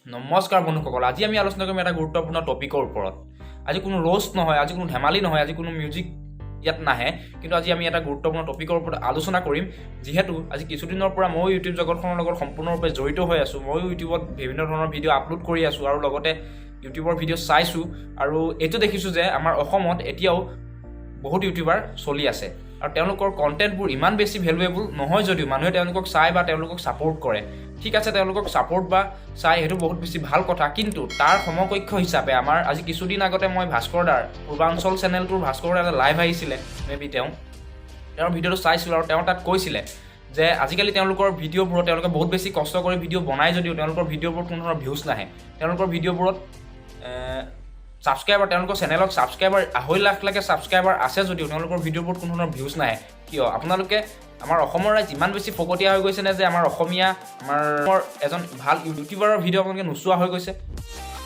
নমস্কাৰ বন্ধুসকল, আজি আমি আলোচনা কৰিম এটা গুৰুত্বপূৰ্ণ টপিকৰ ওপৰত। আজি কোনো ৰোষ্ট নহয়, আজি কোনো ধেমালি নহয়, আজি কোনো মিউজিক ইয়াত নাহে, কিন্তু আজি আমি এটা গুৰুত্বপূৰ্ণ টপিকৰ ওপৰত আলোচনা কৰিম। যিহেতু আজি কিছুদিনৰ পৰা ময়ো ইউটিউব জগতখনৰ লগত সম্পূৰ্ণৰূপে জড়িত হৈ আছোঁ। ময়ো ইউটিউবত বিভিন্ন ধৰণৰ ভিডিঅ' আপলোড কৰি আছোঁ আৰু লগতে ইউটিউবৰ ভিডিঅ' চাইছোঁ। আৰু এইটো দেখিছোঁ যে আমাৰ অসমত এতিয়াও বহুত ইউটিউবাৰ চলি আছে আৰু তেওঁলোকৰ কণ্টেণ্টবোৰ ইমান বেছি ভেলুৱেবল নহয় যদিও মানুহে তেওঁলোকক চাই বা তেওঁলোকক ছাপোৰ্ট কৰে। ঠিক আছে, তেওঁলোকক ছাপোৰ্ট বা চাই সেইটো বহুত বেছি ভাল কথা, কিন্তু তাৰ সমকক্ষ হিচাপে আমাৰ আজি কিছুদিন আগতে মই ভাস্কৰ দাৰ পূৰ্বাঞ্চল চেনেলটোৰ ভাস্কৰ দাৰ এটা লাইভ আহিছিলে। মেবি তেওঁৰ ভিডিঅ'টো চাইছিলোঁ আৰু তেওঁ তাত কৈছিলে যে আজিকালি তেওঁলোকৰ ভিডিঅ'বোৰত তেওঁলোকে বহুত বেছি কষ্ট কৰি ভিডিঅ' বনাই যদিও তেওঁলোকৰ ভিডিঅ'বোৰত কোনো ধৰণৰ ভিউজ নাহে। তেওঁলোকৰ ভিডিঅ'বোৰত ছাবস্ক্ৰাইবাৰ, তেওঁলোকৰ চেনেলত ছাবস্ক্ৰাইবাৰ 2.5 লাখলৈকে ছাবস্ক্ৰাইবাৰ আছে যদিও তেওঁলোকৰ ভিডিঅ'বোৰত কোনো ধৰণৰ ভিউজ নাহে। কিয়? আপোনালোকে আমাৰ অসমৰ ৰাইজ ইমান বেছি ফকটীয়া হৈ গৈছে নে যে আমাৰ অসমীয়া আমাৰ এজন ভাল ইউটিউবাৰৰ ভিডিঅ' আপোনালোকে নোচোৱা হৈ গৈছে?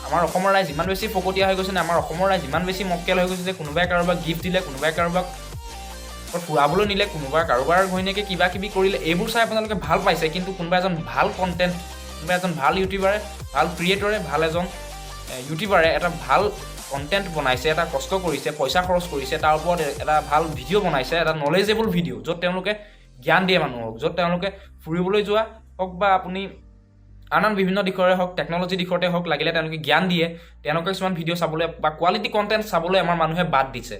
আমাৰ অসমৰ ৰাইজ ইমান বেছি ফকটীয়া হৈ গৈছে নে? আমাৰ অসমৰ ৰাইজ ইমান বেছি মক্কেল হৈ গৈছে যে কোনোবাই কাৰোবাক গিফ্ট দিলে, কোনোবাই কাৰোবাক ফুৰাবলৈ নিলে, কোনোবাই কাৰোবাৰ ঘৈণীয়েকে কিবা কিবি কৰিলে, এইবোৰ চাই আপোনালোকে ভাল পাইছে। কিন্তু কোনোবা এজন ভাল কণ্টেণ্ট, কোনোবা এজন ভাল ইউটিউবাৰে, ভাল ক্ৰিয়েটৰে, ভাল এজন ইউটিউবাৰে এটা ভাল কণ্টেণ্ট বনাইছে, এটা কষ্ট কৰিছে, পইচা খৰচ কৰিছে, তাৰ ওপৰত এটা ভাল ভিডিঅ' বনাইছে, এটা নলেজেবল ভিডিঅ', য'ত তেওঁলোকে জ্ঞান দিয়ে মানুহক, য'ত তেওঁলোকে ফুৰিবলৈ যোৱা হওক বা আপুনি আন বিভিন্ন দিশৰে হওক, টেকন'লজি দিশতে হওক, লাগিলে তেওঁলোকে জ্ঞান দিয়ে। তেওঁলোকে কিছুমান ভিডিঅ' চাবলৈ বা কোৱালিটি কণ্টেণ্ট চাবলৈ আমাৰ মানুহে বাদ দিছে।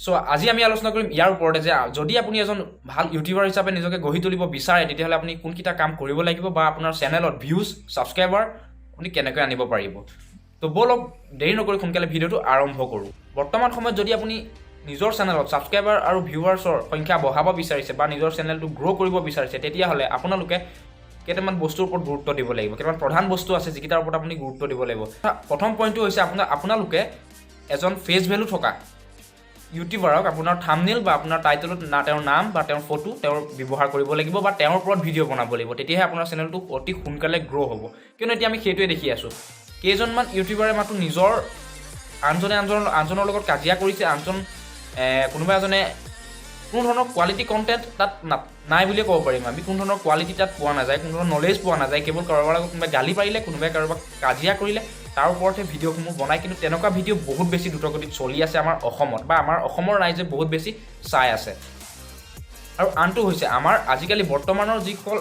চ' আজি আমি আলোচনা কৰিম ইয়াৰ ওপৰতে যে যদি আপুনি এজন ভাল ইউটিউবাৰ হিচাপে নিজকে গঢ়ি তুলিব বিচাৰে, তেতিয়াহ'লে আপুনি কোনকেইটা কাম কৰিব লাগিব বা আপোনাৰ চেনেলত ভিউজ, ছাবস্ক্ৰাইবাৰ আপুনি কেনেকৈ আনিব পাৰিব। তো ব'লক দেৰি নকৰি সোনকালে ভিডিঅ'টো আৰম্ভ কৰোঁ। বৰ্তমান সময়ত যদি আপুনি নিজৰ চেনেলত ছাবস্ক্ৰাইবাৰ আৰু ভিউৱাৰ্ছৰ সংখ্যা বঢ়াব বিচাৰিছে বা নিজৰ চেনেলটো গ্ৰ' কৰিব বিচাৰিছে, তেতিয়াহ'লে আপোনালোকে কেইটামান বস্তুৰ ওপৰত গুৰুত্ব দিব লাগিব। কেইটামান প্ৰধান বস্তু আছে যিকেইটাৰ ওপৰত আপুনি গুৰুত্ব দিব লাগিব। প্ৰথম পইণ্টটো হৈছে আপোনালোকে এজন ফেচ ভেলু থকা ইউটিউবাৰক আপোনাৰ থাম্বনেইল বা আপোনাৰ টাইটেলত তেওঁৰ নাম বা তেওঁৰ ফটো তেওঁৰ ব্যৱহাৰ কৰিব লাগিব বা তেওঁৰ ওপৰত ভিডিঅ' বনাব লাগিব। তেতিয়াহে আপোনাৰ চেনেলটো অতি সোনকালে গ্ৰ' হ'ব। কিয়নো এতিয়া আমি সেইটোৱে দেখি আছোঁ, কেইজনমান ইউটিউবাৰে মাত্ৰ নিজৰ আনজনৰ লগত কাজিয়া কৰিছে, কোনোবা এজনে কোনো ধৰণৰ কোৱালিটি কণ্টেণ্ট তাত নাই বুলিয়ে ক'ব পাৰিম আমি। কোনো ধৰণৰ কোৱালিটি তাত পোৱা নাযায়, কোনো ধৰণৰ নলেজ পোৱা নাযায়। কেৱল কাৰোবাৰ লগত কোনোবাই গালি পাৰিলে, কোনোবাই কাৰোবাক কাজিয়া কৰিলে, তাৰ ওপৰতহে ভিডিঅ'সমূহ বনায়। কিন্তু তেনেকুৱা ভিডিঅ' বহুত বেছি দ্ৰুতগতিত চলি আছে আমাৰ অসমত বা আমাৰ অসমৰ ৰাইজে বহুত বেছি চাই আছে। আৰু আনটো হৈছে আমাৰ আজিকালি বৰ্তমানৰ যিসকল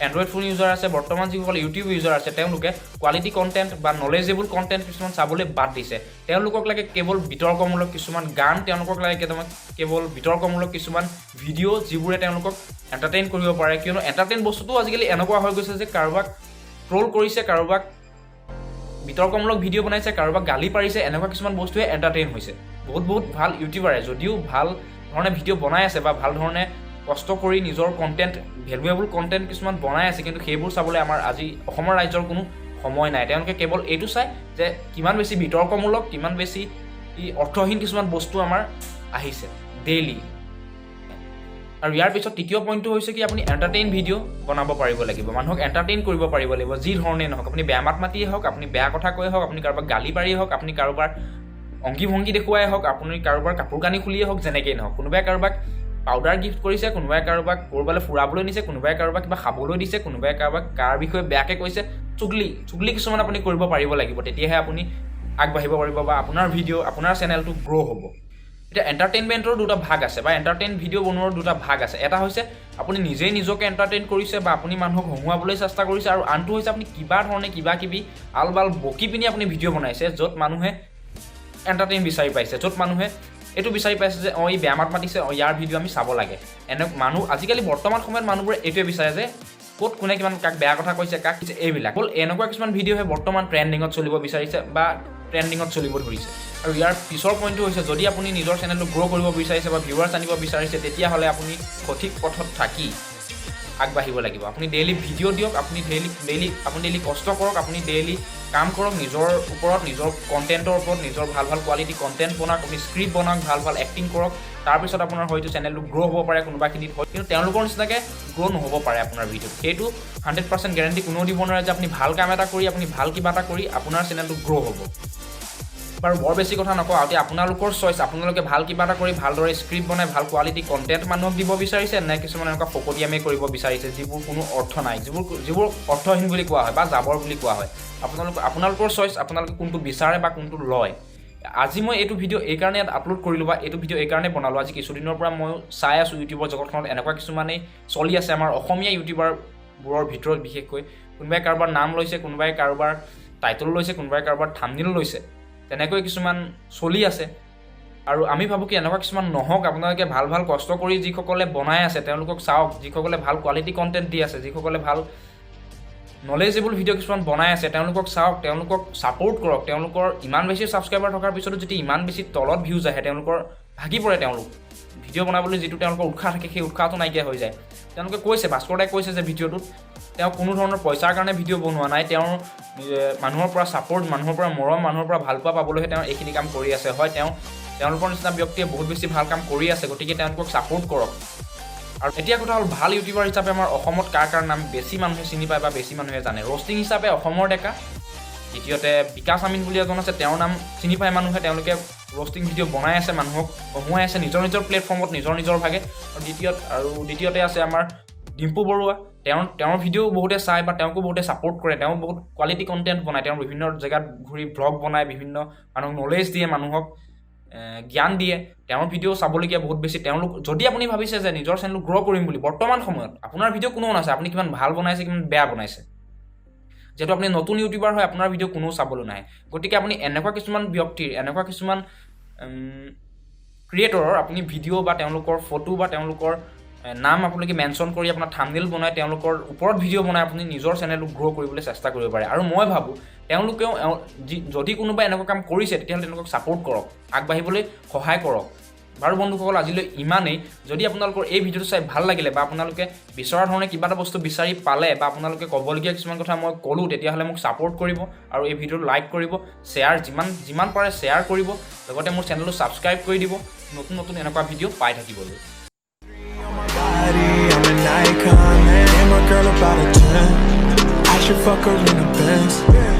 এণ্ড্ৰইড ফোন ইউজাৰ আছে, বৰ্তমান যিসকল ইউটিউব ইউজাৰ আছে, তেওঁলোকে কোৱালিটি কণ্টেণ্ট বা নলেজেবল কণ্টেণ্ট কিছুমান চাবলৈ বাদ দিছে। তেওঁলোকক লাগে কেৱল বিতৰ্কমূলক কিছুমান গান, তেওঁলোকক লাগে কেৱল বিতৰ্কমূলক কিছুমান ভিডিঅ' যিবোৰে তেওঁলোকক এণ্টাৰটেইন কৰিব পাৰে। কিয়নো এণ্টাৰটেইন বস্তুটো আজিকালি এনেকুৱা হৈ গৈছে যে কাৰোবাক ট্ৰল কৰিছে, কাৰোবাক বিতৰ্কমূলক ভিডিঅ' বনাইছে, কাৰোবাক গালি পাৰিছে, এনেকুৱা কিছুমান বস্তুৱে এণ্টাৰটেইন হৈছে। বহুত ভাল ইউটিউবাৰে যদিও ভাল ধৰণে ভিডিঅ' বনাই আছে বা ভাল ধৰণে কষ্ট কৰি নিজৰ কণ্টেণ্ট, ভেলুৱেবল কণ্টেণ্ট কিছুমান বনাই আছে, কিন্তু সেইবোৰ চাবলৈ আমাৰ আজি অসমৰ ৰাইজৰ কোনো সময় নাই। তেওঁলোকে কেৱল এইটো চায় যে কিমান বেছি বিতৰ্কমূলক, কিমান বেছি অৰ্থহীন কিছুমান বস্তু আমাৰ আহিছে ডেইলি। আৰু ইয়াৰ পিছত তৃতীয় পইণ্টটো হৈছে কি, আপুনি এণ্টাৰটেইন ভিডিঅ' বনাব পাৰিব লাগিব, মানুহক এণ্টাৰটেইন কৰিব পাৰিব লাগিব। যি ধৰণেই নহওক, আপুনি বেয়া মাত মাতিয়ে হওক, আপুনি বেয়া কথা কৈয়ে হওক, আপুনি কাৰোবাক গালি পাৰিয়ে হওক, আপুনি কাৰোবাৰ অংগী ভংগী দেখুৱাই হওক, আপুনি কাৰোবাৰ কাপোৰ কানি খুলিয়ে হওক, যেনেকেই নহওক, কোনোবাই কাৰোবাক পাউডাৰ গিফ্ট কৰিছে, কোনোবাই কাৰোবাক ক'ৰবালৈ ফুৰাবলৈ নিছে, কোনোবাই কাৰোবাক কিবা খাবলৈ দিছে, কোনোবাই কাৰোবাক কাৰ বিষয়ে বেয়াকৈ কৈছে, চুগলি কিছুমান আপুনি কৰিব পাৰিব লাগিব। তেতিয়াহে আপুনি আগবাঢ়িব পাৰিব বা আপোনাৰ ভিডিঅ', আপোনাৰ চেনেলটো গ্ৰ' হ'ব। এতিয়া এণ্টাৰটেইনমেণ্টৰ দুটা ভাগ আছে বা এণ্টাৰটেইন ভিডিঅ' বনোৱাৰ দুটা ভাগ আছে। এটা হৈছে আপুনি নিজেই নিজকে এণ্টাৰটেইন কৰিছে বা আপুনি মানুহক হহুৱাবলৈ চেষ্টা কৰিছে, আৰু আনটো হৈছে আপুনি কিবা ধৰণে কিবা কিবি আলবাল বকি পিনি আপুনি ভিডিঅ' বনাইছে, য'ত মানুহে এণ্টাৰটেইন বিচাৰি পাইছে, য'ত মানুহে এইটো বিচাৰি পাইছে যে ই বেয়া মাত মাতিছে, ইয়াৰ ভিডিঅ' আমি চাব লাগে। আজিকালি বৰ্তমান সময়ত মানুহবোৰে এইটোৱে বিচাৰে যে ক'ত কোনে কিমান কাক বেয়া কথা কৈছে, কাক কৈছে, এইবিলাক এনেকুৱা কিছুমান ভিডিঅ'হে বৰ্তমান ট্ৰেণ্ডিঙত চলিব বিচাৰিছে বা ট্ৰেণ্ডিঙত চলিব ধৰিছে। আৰু ইয়াৰ পিছৰ পইণ্টটো হৈছে, যদি আপুনি নিজৰ চেনেলটো গ্ৰ' কৰিব বিচাৰিছে বা ভিউৱাৰ্ছ আনিব বিচাৰিছে, তেতিয়াহ'লে আপুনি সঠিক পথত থাকি আগবাঢ়িব লাগিব। আপুনি ডেইলি ভিডিঅ' দিয়ক, আপুনি ডেইলি কষ্ট কৰক, আপুনি ডেইলি কাম কৰক নিজৰ ওপৰত, নিজৰ কণ্টেণ্টৰ ওপৰত, নিজৰ ভাল কোৱালিটি কণ্টেণ্ট বনাওক, আপুনি স্ক্ৰিপ্ট বনাওক, ভাল এক্টিং কৰক। তাৰপিছত আপোনাৰ হয়তো চেনেলটো গ্ৰ' হ'ব পাৰে কোনোবাখিনিত, কিন্তু তেওঁলোকৰ নিচিনাকৈ গ্ৰ' নহ'ব পাৰে আপোনাৰ ভিডিঅ'ত। সেইটো 100% গেৰেণ্টি কোনেও দিব নোৱাৰে যে আপুনি ভাল কাম এটা কৰি, আপুনি ভাল কিবা এটা কৰি আপোনাৰ চেনেলটো গ্ৰ' হ'ব। বাৰু বৰ বেছি কথা নকওঁ এতিয়া আপোনালোকৰ চইচ আপোনালোকে ভাল কিবা এটা কৰি ভালদৰে স্ক্ৰিপ্ট বনাই ভাল কোৱালিটি কণ্টেণ্ট মানুহক দিব বিচাৰিছে নে কিছুমান এনেকুৱা ফকটিয়ামে কৰিব বিচাৰিছে যিবোৰ কোনো অৰ্থ নাই যিবোৰ অৰ্থহীন বুলি কোৱা হয় বা জাবৰ বুলি কোৱা হয় আপোনালোকৰ চইচ আপোনালোকে কোনটো বিচাৰে বা কোনটো লয় আজি মই এইটো ভিডিঅ' এই কাৰণে আপলোড কৰিলোঁ বা এইটো ভিডিঅ' এই কাৰণে বনালোঁ আজি কিছুদিনৰ পৰা মই চাই আছোঁ ইউটিউবৰ জগতখনত এনেকুৱা কিছুমানেই চলি আছে আমাৰ অসমীয়া ইউটিউবাৰবোৰৰ ভিতৰত বিশেষকৈ কোনোবাই কাৰোবাৰ নাম লৈছে কোনোবাই কাৰোবাৰ টাইটল লৈছে কোনোবাই কাৰোবাৰ থাম্বনেইল লৈছে তেনেকৈ কিছুমান চলি আছে আৰু আমি ভাবোঁ কি এনেকুৱা কিছুমান নহওক আপোনালোকে ভাল ভাল কষ্ট কৰি যিসকলে বনাই আছে তেওঁলোকক চাওক যিসকলে ভাল কোৱালিটি কণ্টেণ্ট দি আছে যিসকলে ভাল নলেজেবল ভিডিঅ' কিছুমান বনাই আছে তেওঁলোকক চাওক তেওঁলোকক ছাপোৰ্ট কৰক তেওঁলোকৰ ইমান বেছি ছাবস্ক্ৰাইবাৰ থকাৰ পিছতো যদি ইমান বেছি তলত ভিউজ আহে তেওঁলোকৰ ভাগি পৰে তেওঁলোক ভিডিঅ' বনাবলৈ যিটো তেওঁলোকৰ উৎসাহ থাকে সেই উৎসাহটো নাইকিয়া হৈ যায় তেওঁলোকে কৈছে ভাস্কৰ দাই কৈছে যে ভিডিঅ'টোত তেওঁ কোনো ধৰণৰ পইচাৰ কাৰণে ভিডিঅ' বনোৱা নাই তেওঁৰ মানুহৰ পৰা ছাপোৰ্ট মানুহৰ পৰা মৰম মানুহৰ পৰা ভাল পোৱা পাবলৈহে তেওঁ এইখিনি কাম কৰি আছে হয় তেওঁলোকৰ নিচিনা ব্যক্তিয়ে বহুত বেছি ভাল কাম কৰি আছে গতিকে তেওঁলোকক ছাপোৰ্ট কৰক আৰু এতিয়া কথা হ'ল ভাল ইউটিউবাৰ হিচাপে আমাৰ অসমত কাৰ নাম বেছি মানুহে চিনি পায় বা বেছি মানুহে জানে ৰষ্টিং হিচাপে অসমৰ ডেকা দ্বিতীয়তে বিকাশ আমিন বুলি এজন আছে তেওঁৰ নাম চিনি পায় মানুহে তেওঁলোকে ৰষ্টিং ভিডিঅ' বনাই আছে মানুহক হহুৱাই আছে নিজৰ প্লেটফৰ্মত নিজৰ ভাগে আৰু দ্বিতীয়তে আছে আমাৰ ডিম্পু বৰুৱা তেওঁৰ ভিডিঅ' বহুতে চায় বা তেওঁকো বহুতে ছাপোৰ্ট কৰে তেওঁ বহুত কোৱালিটি কণ্টেণ্ট বনায় তেওঁ বিভিন্ন জেগাত ঘূৰি ব্লগ বনায় বিভিন্ন মানুহক নলেজ দিয়ে মানুহক জ্ঞান দিয়ে তেওঁৰ ভিডিঅ' চাবলগীয়া বহুত বেছি তেওঁলোক যদি আপুনি ভাবিছে যে নিজৰ চেনেল গ্ৰ' কৰিম বুলি বৰ্তমান সময়ত আপোনাৰ ভিডিঅ' কোনো নাচায় আপুনি কিমান ভাল বনাইছে কিমান বেয়া বনাইছে যেহেতু আপুনি নতুন ইউটিউবাৰ হয় আপোনাৰ ভিডিঅ' কোনো চাবলৈ নাহে গতিকে আপুনি এনেকুৱা কিছুমান ব্যক্তিৰ এনেকুৱা কিছুমান ক্ৰিয়েটৰৰ আপুনি ভিডিঅ' বা তেওঁলোকৰ ফটো বা তেওঁলোকৰ নাম আপোনালোকে মেনশ্যন কৰি আপোনাৰ থাম্বনেইল বনাই তেওঁলোকৰ ওপৰত ভিডিঅ' বনাই আপুনি নিজৰ চেনেলটো গ্ৰ' কৰিবলৈ চেষ্টা কৰিব পাৰে আৰু মই ভাবোঁ তেওঁলোকেও যদি কোনোবাই এনেকুৱা কাম কৰিছে তেতিয়াহ'লে তেওঁলোকক ছাপোৰ্ট কৰক আগবাঢ়িবলৈ সহায় কৰক বাৰু বন্ধুসকল আজিলৈ ইমানেই যদি আপোনালোকৰ এই ভিডিঅ'টো চাই ভাল লাগিলে বা আপোনালোকে বিচৰা ধৰণে কিবা এটা বস্তু বিচাৰি পালে বা আপোনালোকে ক'বলগীয়া কিছুমান কথা মই ক'লোঁ তেতিয়াহ'লে মোক ছাপোৰ্ট কৰিব আৰু এই ভিডিঅ'টো লাইক কৰিব শ্বেয়াৰ যিমান পাৰে শ্বেয়াৰ কৰিব লগতে মোৰ চেনেলটো ছাবস্ক্ৰাইব কৰি দিব নতুন এনেকুৱা ভিডিঅ' পাই থাকিবলৈ I'm an icon, man. And my girl about a 10. I should fuck her in a Benz.